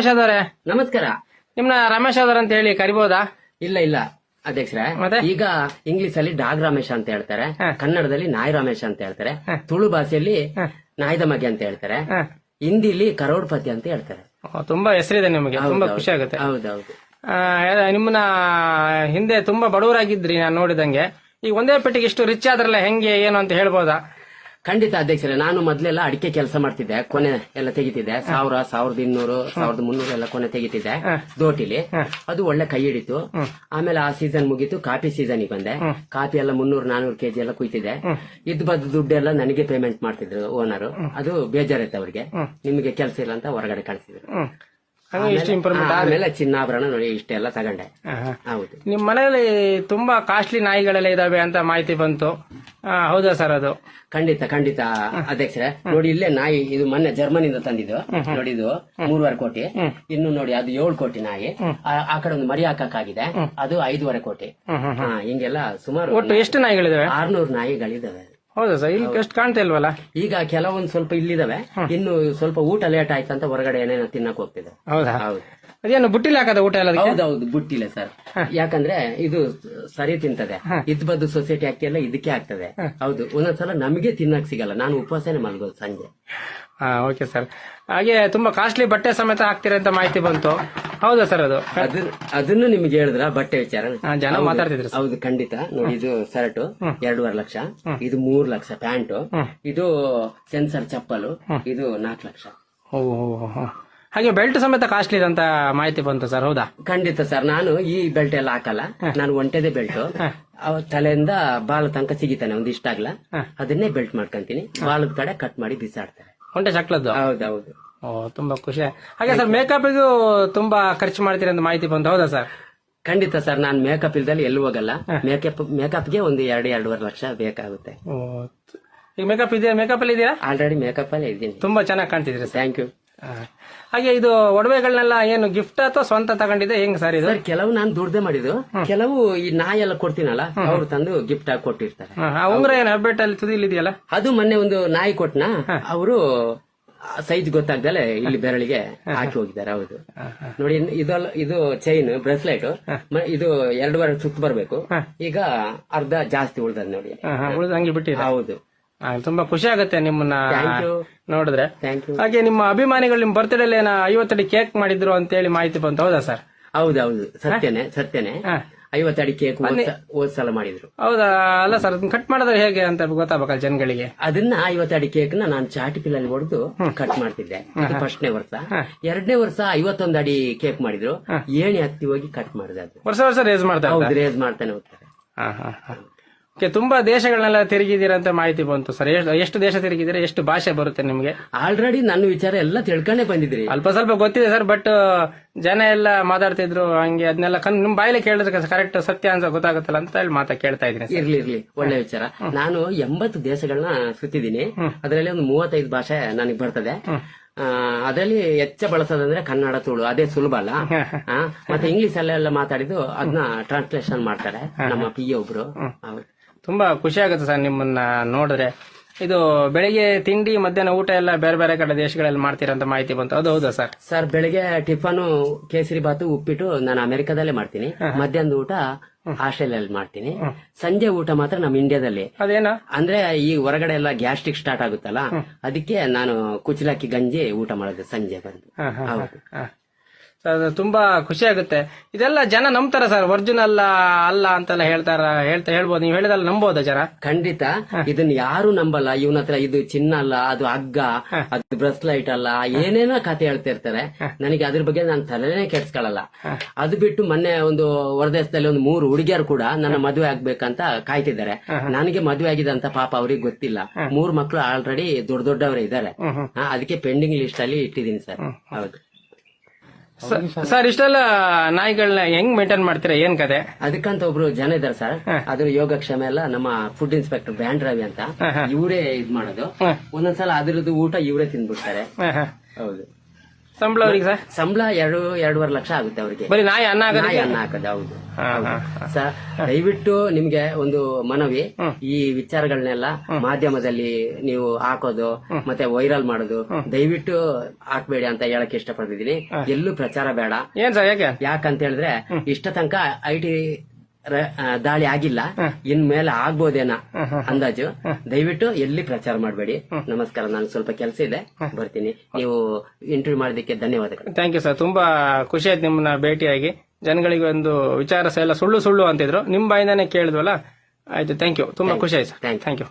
ರಮೇಶ್ ಅವರೇ, ನಮಸ್ಕಾರ. ನಿಮ್ನ ರಮೇಶ್ ಅವರ ಅಂತ ಹೇಳಿ ಕರಿಬಹುದಾ? ಇಲ್ಲ ಅಧ್ಯಕ್ಷರೇ, ಈಗ ಇಂಗ್ಲಿಷ್ ಅಲ್ಲಿ ಡಾಗ್ ರಮೇಶ್ ಅಂತ ಹೇಳ್ತಾರೆ, ಕನ್ನಡದಲ್ಲಿ ನಾಯಿ ರಮೇಶ್ ಅಂತ ಹೇಳ್ತಾರೆ, ತುಳು ಭಾಷೆಯಲ್ಲಿ ನಾಯ್ದ ಮಗೆ ಅಂತ ಹೇಳ್ತಾರೆ, ಹಿಂದಿಲಿ ಕರೋಡ್ಪತಿ ಅಂತ ಹೇಳ್ತಾರೆ. ತುಂಬಾ ಹೆಸರಿದೆ ನಿಮಗೆ, ತುಂಬಾ ಖುಷಿ ಆಗುತ್ತೆ. ಹೌದೌದು. ನಿಮ್ಮನ್ನ ಹಿಂದೆ ತುಂಬಾ ಬಡವರಾಗಿದ್ರಿ ನಾನು ನೋಡಿದಂಗೆ. ಈಗ ಒಂದೇ ಪೆಟ್ಟಿಗೆ ಇಷ್ಟು ರಿಚ್ ಆದ್ರಲ್ಲ, ಹೆಂಗೆ ಏನು ಅಂತ ಹೇಳ್ಬೋದಾ? ಖಂಡಿತ ಅಧ್ಯಕ್ಷರೇ, ನಾನು ಮೊದ್ಲೆಲ್ಲ ಅಡಿಕೆ ಕೆಲಸ ಮಾಡ್ತಿದ್ದೆ, ಕೊನೆ ಎಲ್ಲ ತೆಗಿತಿದ್ದೆ. 1000, 1200, 1300 ಎಲ್ಲ ಕೊನೆ ತೆಗಿತಿದ್ದೆ ದೋಟಿಲಿ. ಅದು ಒಳ್ಳೆ ಕೈ ಹಿಡಿತು. ಆಮೇಲೆ ಆ ಸೀಸನ್ ಮುಗೀತು, ಕಾಫಿ ಸೀಸನ್ ಬಂದೆ. ಕಾಫಿ ಎಲ್ಲ 300-400 ಕೆಜಿ ಎಲ್ಲ ಕುಯ್ತಿದ್ದೆ. ಇದ್ ದುಡ್ಡೆಲ್ಲ ನನಗೆ ಪೇಮೆಂಟ್ ಮಾಡ್ತಿದ್ರು ಓನರ್. ಅದು ಬೇಜಾರೈತೆ ಅವ್ರಿಗೆ, ನಿಮಗೆ ಕೆಲಸ ಇಲ್ಲ ಅಂತ ಹೊರಗಡೆ ಕಳಿಸಿದ್ರು. ಆಮೇಲೆ ಚಿನ್ನಾಭರಣ ನೋಡಿ ಇಷ್ಟೆಲ್ಲ ತಗೊಂಡೆ. ಹೌದು. ನಿಮ್ ಮನೆಯಲ್ಲಿ ತುಂಬಾ ಕಾಸ್ಟ್ಲಿ ನಾಯಿಗಳೆಲ್ಲ ಇದಾವೆ ಅಂತ ಮಾಹಿತಿ ಬಂತು, ಹೌದಾ ಸರ್? ಅದು ಖಂಡಿತ ಅಧ್ಯಕ್ಷರೇ. ನೋಡಿ ಇಲ್ಲೇ ನಾಯಿ, ಇದು ಮೊನ್ನೆ ಜರ್ಮನಿಂದ ತಂದಿದ್ದು. ನೋಡಿ ಇದು 3.5 ಕೋಟಿ. ಇನ್ನು ನೋಡಿ ಅದು 7 ಕೋಟಿ ನಾಯಿ. ಆ ಕಡೆ ಒಂದು ಮರಿ ಹಾಕಕ್ಕಾಗಿದೆ, ಅದು 5.5 ಕೋಟಿ. ಹಿಂಗೆಲ್ಲ ಸುಮಾರು ಒಟ್ಟು ಎಷ್ಟು ನಾಯಿಗಳಿದಾವೆ? 600 ನಾಯಿಗಳಿದಾವೆ. ಹೌದಾ ಸರ್? ಇಲ್ಲಿ ಎಷ್ಟು ಕಾಣ್ತಾ ಇಲ್ವಲ್ಲ? ಈಗ ಕೆಲವೊಂದು ಸ್ವಲ್ಪ ಇಲ್ಲಿದಾವೆ, ಇನ್ನು ಸ್ವಲ್ಪ ಊಟ ಲೇಟ್ ಆಯ್ತಂತ ಹೊರಗಡೆ ಏನೇನೋ ತಿನ್ನಕ್ ಹೋಗ್ತಿದೆ. ಹೌದಾ? ಹೌದು. ಅದೇನು ಬುಟ್ಟಿಲಿ ಹಾಕದ ಊಟ ಎಲ್ಲ? ಹೌದೌದು, ಬುಟ್ಟಿಲ್ಲ ಸರ್. ಯಾಕಂದ್ರೆ ಇದು ಸರಿ ತಿಂತದೆ. ಬದ್ದು ಸೊಸೈಟಿ ಅಕ್ಕಿ ಎಲ್ಲ ಇದಕ್ಕೆ ಆಗ್ತದೆ. ಹೌದು, ಒಂದೊಂದ್ಸಲ ನಮಗೆ ತಿನ್ನಕ್ ಸಿಗಲ್ಲ, ನಾನು ಉಪವಾಸನೆ ಮಲ್ಗೋದು ಸಂಜೆ. Okay sir. ಹಾಗೆ ತುಂಬಾ ಕಾಸ್ಟ್ಲಿ ಬಟ್ಟೆ ಸಮೇತ ಹಾಕ್ತೀರ ಅಂತ ಮಾಹಿತಿ ಬಂತು, ಹೌದಾ ಸರ್? ಅದನ್ನು ನಿಮ್ಗೆ ಹೇಳಿದ್ರ ಬಟ್ಟೆ ವಿಚಾರ? ಜನ ಮಾತಾಡ್ತಿದ್ರು. ಹೌದು, ಖಂಡಿತ. ನೋಡಿ ಇದು ಶರ್ಟ್ 2.5 ಲಕ್ಷ, ಇದು 3 ಲಕ್ಷ ಪ್ಯಾಂಟ್, ಇದು ಸೆನ್ಸರ್ ಚಪ್ಪಲು, ಇದು 4 ಲಕ್ಷ. ಹಾಗೆ ಬೆಲ್ಟ್ ಸಮೇತ ಕಾಸ್ಟ್ಲಿ ಅಂತ ಮಾಹಿತಿ ಬಂತು ಸರ್, ಹೌದಾ? ಖಂಡಿತ ಸರ್. ನಾನು ಈ ಬೆಲ್ಟ್ ಎಲ್ಲ ಹಾಕಲ್ಲ, ನಾನು ಒಂಟೆದೇ ಬೆಲ್ಟ್. ತಲೆಯಿಂದ ಬಾಲ ತನಕ ಸಿಗಿತಾನೆ, ಒಂದ್ ಇಷ್ಟ ಆಗ್ಲ ಅದನ್ನೇ ಬೆಲ್ಟ್ ಮಾಡ್ಕೊಂತೀನಿ. ಬಾಲದ ಕಡೆ ಕಟ್ ಮಾಡಿ ಬಿಸಾಡ್ತಾರೆ. ಒಂಟೆ ಚಕ್ಲದ್ದು? ಹೌದೌದು. ತುಂಬಾ ಖುಷಿ. ಹಾಗೆ ಸರ್, ಮೇಕಪ್ಗೂ ತುಂಬಾ ಖರ್ಚು ಮಾಡ್ತೀರಿ ಅಂತ ಮಾಹಿತಿ ಬಂತು, ಹೌದಾ ಸರ್? ಖಂಡಿತ ಸರ್. ನಾನು ಮೇಕಪ್ ಇಲ್ದಲ್ಲಿ ಎಲ್ಲೂ ಹೋಗಲ್ಲ. ಮೇಕಪ್ಗೆ ಒಂದು 2-2.5 ಲಕ್ಷ ಬೇಕಾಗುತ್ತೆ. ಈಗ ಮೇಕಪ್ ಇದೆಯಾ? ಮೇಕಪ್ ಅಲ್ಲಿ ಇದೆಯಾ? ಆಲ್ರೆಡಿ ಮೇಕಪ್ ಅಲ್ಲಿ ಇದ್ದೀನಿ. ತುಂಬಾ ಚೆನ್ನಾಗಿ ಕಾಣ್ತಿದ್ರಿ. Thank you. ಹಾಗೆ ಇದು ಒಡವೆಗಳನ್ನೆಲ್ಲ ಏನು ಗಿಫ್ಟ್ ಅಥವಾ ಸ್ವಂತ ತಗೊಂಡಿದೆ, ಹೆಂಗ್ ಸರ್ ಇದು? ಕೆಲವು ನಾನು ದುಡ್ದೆ ಮಾಡಿದ್ದು, ಕೆಲವು ಈ ನಾಯಿ ಎಲ್ಲ ಕೊಡ್ತೀನಲ್ಲ, ಅವ್ರು ತಂದು ಗಿಫ್ಟ್ ಆಗಿ ಕೊಟ್ಟಿರ್ತಾರೆ. ಉಂಗ್ರ ಏನು ಹೆಬ್ಬೆಟ್ ಅಲ್ಲಿ ತುದಿಲಿ ಇದೆಯಲ್ಲ, ಅದು ಮೊನ್ನೆ ಒಂದು ನಾಯಿ ಕೊಟ್ನ, ಅವರು ಸೈಜ್ ಗೊತ್ತಾಗ್ದಲೆ ಇಲ್ಲಿ ಬೆರಳಿಗೆ ಹಾಕಿ ಹೋಗಿದ್ದಾರೆ. ಹೌದು. ನೋಡಿ ಇದು ಚೈನ್ ಬ್ರೇಸ್ಲೆಟ್, ಇದು 2 ವಾರ ಸುತ್ತ ಬರ್ಬೇಕು, ಈಗ ಅರ್ಧ ಜಾಸ್ತಿ ಉಳ್ದದ ನೋಡಿ. ಹಂಗೆ ಬಿಟ್ಟಿ. ಹೌದು. ತುಂಬಾ ಖುಷಿ ಆಗುತ್ತೆ ನಿಮ್ಮನ್ನ ನೋಡಿದ್ರೆ. Thank you. ಹಾಗೆ ನಿಮ್ಮ ಅಭಿಮಾನಿಗಳು ನಿಮ್ಮ ಬರ್ತ್ಡೇ 50 ಅಡಿ ಕೇಕ್ ಮಾಡಿದ್ರು ಅಂತ ಹೇಳಿ ಮಾಹಿತಿ ಬಂತು, ಹೌದಾ ಸರ್? ಹೌದೌದು, ಸತ್ಯನೇ. 50 ಅಡಿ ಕೇಕ್ ಹೋದ್ ಸಲ ಮಾಡಿದ್ರು. ಹೌದಾ? ಅಲ್ಲ ಸರ್, ಕಟ್ ಮಾಡಿದ್ರೆ ಹೇಗೆ ಅಂತ ಗೊತ್ತಾಗಬೇಕಲ್ಲ ಜನಗಳಿಗೆ. ಅದನ್ನ 50 ಅಡಿ ಕೇಕ್ ನಾನು ಚಾಟಿ ಪಿಲ್ಲಲ್ಲಿ ಹೊಡೆದು ಕಟ್ ಮಾಡ್ತಿದ್ದೆ. ಫಸ್ಟ್ನೇ ವರ್ಷ. 2ನೇ ವರ್ಷ 51 ಅಡಿ ಕೇಕ್ ಮಾಡಿದ್ರು, ಏಣಿ ಹತ್ತಿ ಹೋಗಿ ಕಟ್ ಮಾಡಿದೆ. ಅದು ವರ್ಷ ರೇಸ್ ಮಾಡ್ತಾರೆ. ರೇಸ್ ಮಾಡ್ತಾನೆ ಹೋಗ್ತಾರೆ. ತುಂಬಾ ದೇಶಗಳನ್ನೆಲ್ಲ ತಿರುಗಿದ್ದೀರಾ ಅಂತ ಮಾಹಿತಿ ಬಂತು ಸರ್. ಎಷ್ಟು ದೇಶ ತಿರುಗಿದ್ದೀರಾ? ಎಷ್ಟು ಭಾಷೆ ಬರುತ್ತೆ ನಿಮ್ಗೆ? ಆಲ್ರೆಡಿ ನನ್ನ ವಿಚಾರ ಎಲ್ಲ ತಿಳ್ಕೊಂಡೇ ಬಂದಿದ್ರಿ. ಅಲ್ಪ ಸ್ವಲ್ಪ ಗೊತ್ತಿದೆ ಸರ್, ಬಟ್ ಜನ ಎಲ್ಲ ಮಾತಾಡ್ತಿದ್ರು ಹಂಗೆ, ಅದನ್ನೆಲ್ಲ ನಿಮ್ ಬಾಯಿಲೆ ಕೇಳಿದ್ರೆ ಕರೆಕ್ಟ್ ಸತ್ಯ ಅಂತ ಗೊತ್ತಾಗುತ್ತಲ್ಲ ಅಂತ ಹೇಳಿ ಕೇಳ್ತಾ ಇದ್ದೀನಿ. ಇರ್ಲಿ, ಒಳ್ಳೆ ವಿಚಾರ. ನಾನು 80 ದೇಶಗಳನ್ನ ಸುತ್ತಿದ್ದೀನಿ. ಅದರಲ್ಲಿ ಒಂದು 35 ಭಾಷೆ ನನಗೆ ಬರ್ತದೆ. ಅದರಲ್ಲಿ ಹೆಚ್ಚ ಬಳಸೋದಂದ್ರೆ ಕನ್ನಡ, ತುಳು, ಅದೇ ಸುಲಭ ಅಲ್ಲ. ಮತ್ತೆ ಇಂಗ್ಲಿಷ್ ಅಲ್ಲೆಲ್ಲ ಮಾತಾಡಿದ್ದು ಅದನ್ನ ಟ್ರಾನ್ಸ್ಲೇಷನ್ ಮಾಡ್ತಾರೆ ನಮ್ಮ PA ಒಬ್ರು. ತುಂಬಾ ಖುಷಿ ಆಗುತ್ತೆ ಸರ್ ನಿಮ್ಮನ್ನ ನೋಡಿದ್ರೆ. ಇದು ಬೆಳಿಗ್ಗೆ ತಿಂಡಿ, ಮಧ್ಯಾಹ್ನ ಊಟ ಎಲ್ಲ ಬೇರೆ ಬೇರೆ ಕಡೆ ದೇಶಗಳಲ್ಲಿ ಮಾಡ್ತೀರಂತ ಮಾಹಿತಿ ಬಂತು, ಅದು ಹೌದಾ ಸರ್? ಸರ್, ಬೆಳಿಗ್ಗೆ ಟಿಫನ್ ಕೇಸರಿ ಬಾತು, ಉಪ್ಪಿಟ್ಟು ನಾನು ಅಮೆರಿಕದಲ್ಲೇ ಮಾಡ್ತೀನಿ. ಮಧ್ಯಾಹ್ನದ ಊಟ ಆಸ್ಟ್ರೇಲಿಯಲ್ಲಿ ಮಾಡ್ತೀನಿ. ಸಂಜೆ ಊಟ ಮಾತ್ರ ನಮ್ಮ ಇಂಡಿಯಾದಲ್ಲಿ. ಅದೇನಾ ಅಂದ್ರೆ ಈ ಹೊರಗಡೆ ಎಲ್ಲ ಗ್ಯಾಸ್ಟ್ರಿಕ್ ಸ್ಟಾರ್ಟ್ ಆಗುತ್ತಲ್ಲ, ಅದಕ್ಕೆ ನಾನು ಕುಚ್ಚಲಕ್ಕಿ ಗಂಜಿ ಊಟ ಮಾಡೋದು ಸಂಜೆ ಬಂದು. ತುಂಬಾ ಖುಷಿ ಆಗುತ್ತೆ. ಇದೆಲ್ಲ ಜನ ನಂಬ್ತಾರ ಸರ್? ಒರಿಜಿನಲ್ ಅಲ್ಲ ಅಂತೆಲ್ಲ ಹೇಳ್ಬೋದು, ನೀವು ಹೇಳಿದಲ್ಲ ನಂಬೋದ ಜನ? ಖಂಡಿತ. ಇದನ್ನ ಯಾರು ನಂಬಲ್ಲ. ಇವನ ಹತ್ರ ಇದು ಚಿನ್ನ ಅಲ್ಲ, ಅದು ಹಗ್ಗ, ಅದು ಬ್ರೆಸ್ಲೈಟ್ ಅಲ್ಲ, ಏನೇನೋ ಕತೆ ಹೇಳ್ತಿರ್ತಾರೆ. ನನಗೆ ಅದ್ರ ಬಗ್ಗೆ ನಾನು ತಲೆನೇ ಕೆಡ್ಸ್ಕೊಳ್ಳಲ್ಲ. ಅದು ಬಿಟ್ಟು ಮೊನ್ನೆ ಒಂದು ಹೊರದೇಶದಲ್ಲಿ ಒಂದು 3 ಹುಡುಗಿಯರು ಕೂಡ ನನ್ನ ಮದುವೆ ಆಗ್ಬೇಕಂತ ಕಾಯ್ತಿದ್ದಾರೆ. ನನಗೆ ಮದುವೆ ಆಗಿದೆ ಅಂತ ಪಾಪ ಅವ್ರಿಗೆ ಗೊತ್ತಿಲ್ಲ. 3 ಮಕ್ಕಳು ಆಲ್ರೆಡಿ ದೊಡ್ಡವರೇ ಇದ್ದಾರೆ. ಅದಕ್ಕೆ ಪೆಂಡಿಂಗ್ ಲಿಸ್ಟ್ ಅಲ್ಲಿ ಇಟ್ಟಿದ್ದೀನಿ ಸರ್. ಹೌದು ಸರ್. ಇಷ್ಟೆಲ್ಲ ನಾಯಿಗಳನ್ನ ಹೆಂಗ್ ಮೇಂಟೈನ್ ಮಾಡ್ತೀರಾ, ಏನ್ ಕತೆ? ಅದಕ್ಕಂತ ಒಬ್ರು ಜನ ಇದಾರೆ ಸರ್. ಅದ್ರ ಯೋಗಕ್ಷೇಮ ಎಲ್ಲ ನಮ್ಮ ಫುಡ್ ಇನ್ಸ್ಪೆಕ್ಟರ್ ಬ್ಯಾಂಡ್ ರವಿ ಅಂತ, ಇವರೇ ಇದ್ ಮಾಡೋದು. ಒಂದೊಂದ್ಸಲ ಅದ್ರದ್ದು ಊಟ ಇವರೇ ತಿಂದ್ಬಿಡ್ತಾರೆ. ಹೌದು ಸಂಬಳ ಅವ್ರಿಗೆ ಸರ್ ಸಂಬಳ 2-2.5 ಲಕ್ಷ ಆಗುತ್ತೆ ಅವ್ರಿಗೆ. ಬರೀ ನಾಯಿ ಅನ್ನ ನಾಯಿ ಆಗೋದಕ್ಕೆ ಅನ್ನ ಹಾಕೋದು. ಹೌದು. ಹಾ, ಹಾ, ಸರ್ ದಯವಿಟ್ಟು ನಿಮ್ಗೆ ಒಂದು ಮನವಿ, ಈ ವಿಚಾರಗಳನ್ನೆಲ್ಲ ಮಾಧ್ಯಮದಲ್ಲಿ ನೀವು ಹಾಕೋದು ಮತ್ತೆ ವೈರಲ್ ಮಾಡೋದು ದಯವಿಟ್ಟು ಹಾಕ್ಬೇಡಿ ಅಂತ ಹೇಳಕ್ ಇಷ್ಟಪಡ್ತಿದೀನಿ. ಎಲ್ಲೂ ಪ್ರಚಾರ ಬೇಡ. ಏನ್ ಸರ್ ಯಾಕೆ? ಯಾಕಂತ ಹೇಳಿದ್ರೆ ಇಷ್ಟ ತನಕ IT ದಾಳಿ ಆಗಿಲ್ಲ, ಇನ್ ಮೇಲೆ ಆಗ್ಬೋದೇನ ಅಂದಾಜು. ದಯವಿಟ್ಟು ಎಲ್ಲಿ ಪ್ರಚಾರ ಮಾಡಬೇಡಿ. ನಮಸ್ಕಾರ, ನಾನು ಸ್ವಲ್ಪ ಕೆಲಸ ಇದೆ, ಬರ್ತೀನಿ. ನೀವು ಇಂಟರ್ವ್ಯೂ ಮಾಡೋದಕ್ಕೆ ಧನ್ಯವಾದಗಳು. Thank you sir. ತುಂಬಾ ಖುಷಿ ಆಯ್ತು ನಿಮ್ಮನ್ನ ಭೇಟಿಯಾಗಿ. ಜನಗಳಿಗೆ ಒಂದು ವಿಚಾರ ಎಲ್ಲ ಸುಳ್ಳು ಅಂತಿದ್ರು, ನಿಮ್ ಬಾಯಿಂದಾನೆ ಕೇಳಿದ್ವಲ್ಲ. ಆಯ್ತು, ಥ್ಯಾಂಕ್ ಯು. ತುಂಬಾ ಖುಷಿ ಆಯ್ತು ಸರ್. Thank you.